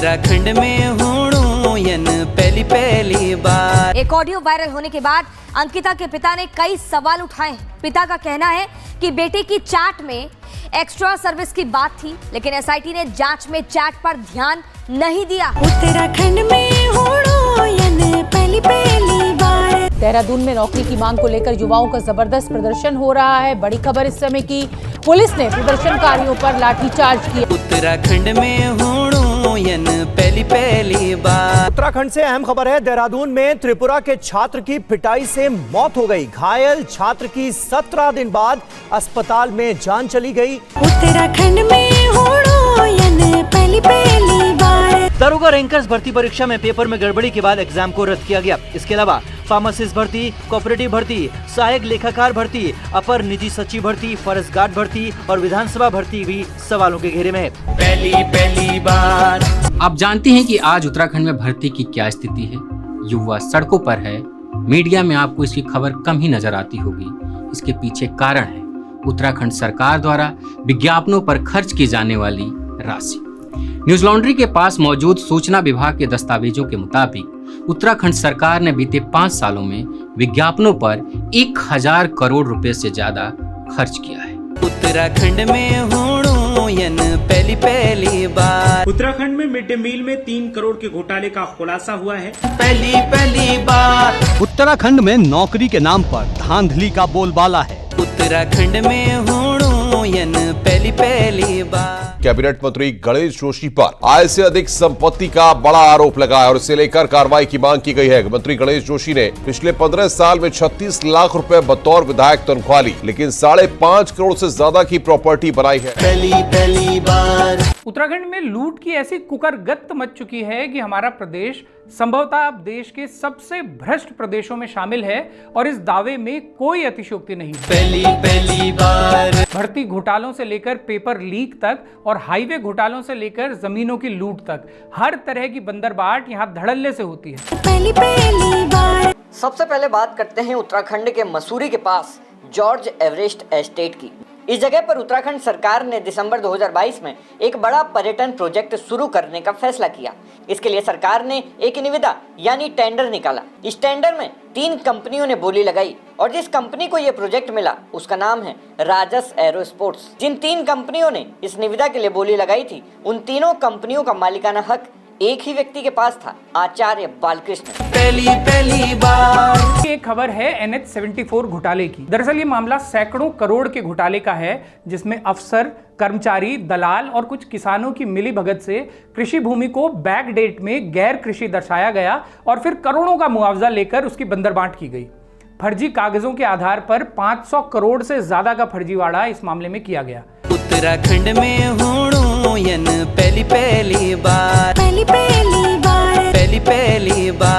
उत्तराखंड में हूँ यन पहली बार। एक ऑडियो वायरल होने के बाद अंकिता के पिता ने कई सवाल उठाए। पिता का कहना है कि बेटे की चैट में एक्स्ट्रा सर्विस की बात थी, लेकिन एसआईटी ने जांच में चैट पर ध्यान नहीं दिया। उत्तराखंड में हूँ यन पहली बार। देहरादून में नौकरी की मांग को लेकर युवाओं का जबरदस्त प्रदर्शन हो रहा है। बड़ी खबर इस समय की, पुलिस ने प्रदर्शनकारियों पर लाठीचार्ज किया। उत्तराखंड में हूँ यन पहली बार। उत्तराखंड से अहम खबर है। देहरादून में त्रिपुरा के छात्र की पिटाई से मौत हो गई। घायल छात्र की 17 दिन बाद अस्पताल में जान चली गई। उत्तराखंड में हूँ यन पहली बार। दरोगा रैंकर्स भर्ती परीक्षा में पेपर में गड़बड़ी के बाद एग्जाम को रद्द किया गया। इसके अलावा फार्मासिस्ट भर्ती, कोऑपरेटिव भर्ती, सहायक लेखाकार भर्ती, अपर निजी सचिव भर्ती, फॉरेस्ट गार्ड भर्ती और विधानसभा भर्ती भी सवालों के घेरे में है। पहली बार। आप जानते हैं कि आज उत्तराखंड में भर्ती की क्या स्थिति है। युवा सड़कों पर है। मीडिया में आपको इसकी खबर कम ही नजर आती होगी। इसके पीछे कारण है उत्तराखंड सरकार द्वारा विज्ञापनों पर खर्च की जाने वाली राशि। न्यूज लॉन्ड्री के पास मौजूद सूचना विभाग के दस्तावेजों के मुताबिक उत्तराखंड सरकार ने बीते 5 सालों में विज्ञापनों पर 1000 करोड़ रुपए से ज्यादा खर्च किया है। उत्तराखंड में हूँ यन पहली बार। उत्तराखंड में मिड डे मील में 3 करोड़ के घोटाले का खुलासा हुआ है। पहली बार। उत्तराखंड में नौकरी के नाम पर धांधली का बोलबाला है। उत्तराखंड में हूँ यन पहली बार। कैबिनेट मंत्री गणेश जोशी पर आय से अधिक संपत्ति का बड़ा आरोप लगा है और इसे लेकर कार्रवाई की मांग की गई है। मंत्री गणेश जोशी ने पिछले 15 साल में 36 लाख रुपए बतौर विधायक तनख्वाह ली, लेकिन 5.5 करोड़ से ज्यादा की प्रॉपर्टी बनाई है। पहली बार। उत्तराखंड में लूट की ऐसी कुकरगत मच चुकी है कि हमारा प्रदेश संभवतः अब देश के सबसे भ्रष्ट प्रदेशों में शामिल है और इस दावे में कोई अतिशयोक्ति नहीं। पहली बार। भर्ती घोटालों से लेकर पेपर लीक तक और हाईवे घोटालों से लेकर जमीनों की लूट तक हर तरह की बंदरबाट यहाँ धड़ल्ले से होती है। पहली बार। सबसे पहले बात करते हैं उत्तराखंड के मसूरी के पास जॉर्ज एवरेस्ट एस्टेट की। इस जगह पर उत्तराखंड सरकार ने दिसंबर 2022 में एक बड़ा पर्यटन प्रोजेक्ट शुरू करने का फैसला किया। इसके लिए सरकार ने एक निविदा यानी टेंडर निकाला। इस टेंडर में 3 कंपनियों ने बोली लगाई और जिस कंपनी को यह प्रोजेक्ट मिला उसका नाम है राजस एरो स्पोर्ट्स। जिन 3 कंपनियों ने इस निविदा के लिए बोली लगाई थी, उन तीनों कंपनियों का मालिकाना हक एक ही व्यक्ति के पास था, आचार्य बालकृष्ण। पहली बार। एक खबर है NH 74 घोटाले की। दरअसल ये मामला सैकड़ों करोड़ के घोटाले का है, जिसमें अफसर, कर्मचारी, दलाल और कुछ किसानों की मिलीभगत से कृषि भूमि को बैक डेट में गैर कृषि दर्शाया गया और फिर करोड़ों का मुआवजा लेकर उसकी बंदरबांट की गई। फर्जी कागजों के आधार पर 500 करोड़ से ज्यादा का फर्जीवाड़ा इस मामले में किया गया। उत्तराखंड में हूँ यन पहली बार। पहली बार। पहली बार।